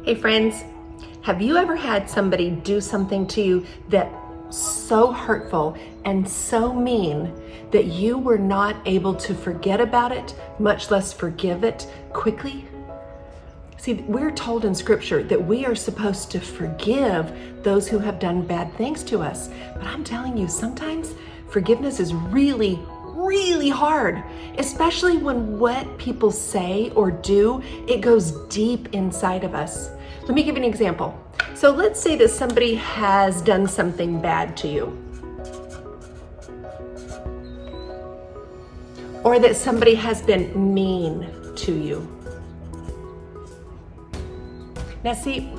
Hey friends, have you ever had somebody do something to you that so hurtful and so mean that you were not able to forget about it, much less forgive it quickly? See, we're told in scripture that we are supposed to forgive those who have done bad things to us. But I'm telling you, sometimes forgiveness is really hard, especially when what people say or do, it goes deep inside of us. Let me give you an example. So let's say that somebody has done something bad to you, or that somebody has been mean to you. Now see,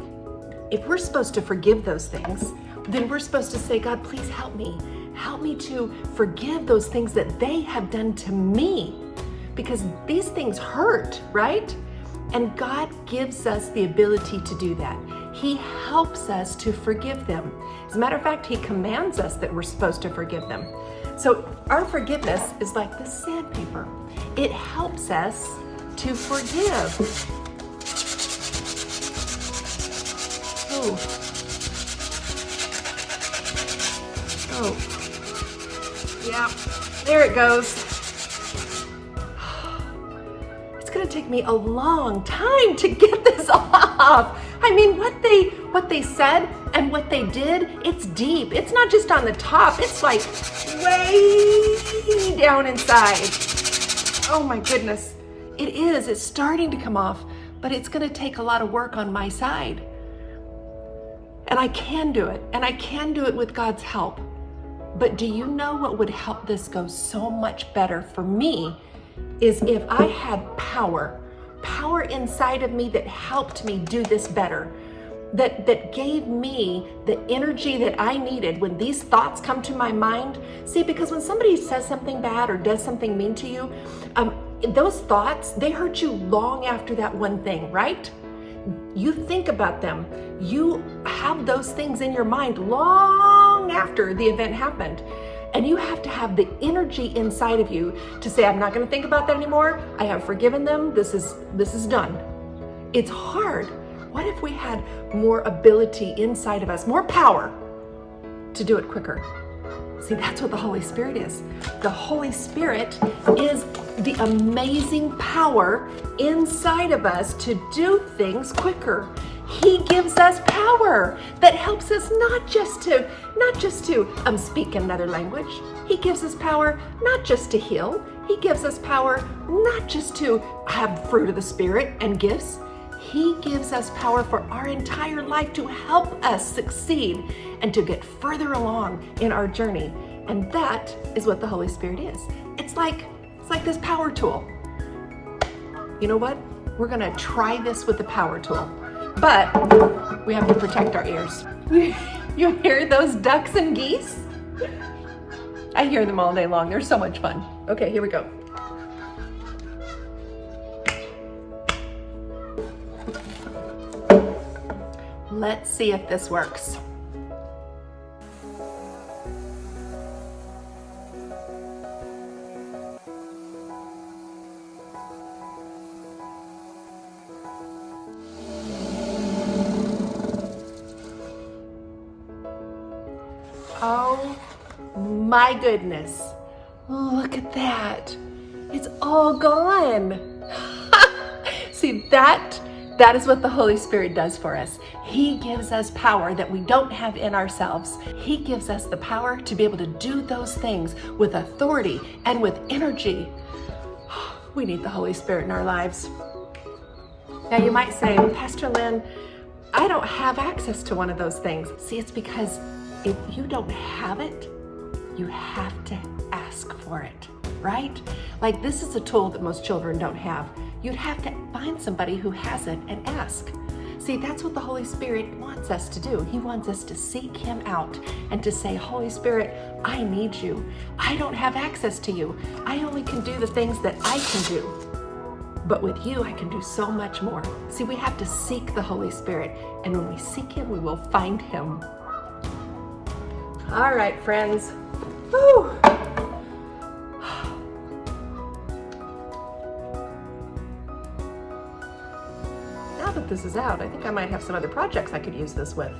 if we're supposed to forgive those things, then we're supposed to say, God, please help me. Help me to forgive those things that they have done to me, because these things hurt, right? And God gives us the ability to do that. He helps us to forgive them. As a matter of fact, He commands us that we're supposed to forgive them. So our forgiveness is like the sandpaper. It helps us to forgive. Oh, yeah, there it goes. It's gonna take me a long time to get this off. I mean, what they said and what they did, it's deep. It's not just on the top, it's like way down inside. Oh my goodness. It's starting to come off, but it's gonna take a lot of work on my side. And I can do it, and I can do it with God's help. But do you know what would help this go so much better for me is if I had power inside of me that helped me do this better, that gave me the energy that I needed when these thoughts come to my mind. See, because when somebody says something bad or does something mean to you, those thoughts, they hurt you long after that one thing, right? You think about them. You have those things in your mind long after the event happened. And you have to have the energy inside of you to say, I'm not going to think about that anymore. I have forgiven them. This is done. It's hard. What if we had more ability inside of us, more power to do it quicker? See, that's what the Holy Spirit is. The Holy Spirit is the amazing power inside of us to do things quicker. He gives us power that helps us not just to speak another language. He gives us power not just to heal. He gives us power not just to have fruit of the Spirit and gifts. He gives us power for our entire life to help us succeed and to get further along in our journey. And that is what the Holy Spirit is. It's like this power tool. You know what? We're gonna try this with the power tool, but we have to protect our ears. You hear those ducks and geese? I hear them all day long. They're so much fun. Okay, here we go. Let's see if this works. Oh my goodness. Look at that. It's all gone. See, that is what the Holy Spirit does for us. He gives us power that we don't have in ourselves. He gives us the power to be able to do those things with authority and with energy. We need the Holy Spirit in our lives. Now you might say, Pastor Lynn, I don't have access to one of those things. See, it's because if you don't have it, you have to ask for it, right? Like, this is a tool that most children don't have. You'd have to find somebody who has it and ask. See, that's what the Holy Spirit wants us to do. He wants us to seek Him out and to say, Holy Spirit, I need you. I don't have access to you. I only can do the things that I can do. But with you, I can do so much more. See, we have to seek the Holy Spirit. And when we seek Him, we will find Him. All right, friends. Woo. Now the that this is out. I think I might have some other projects I could use this with.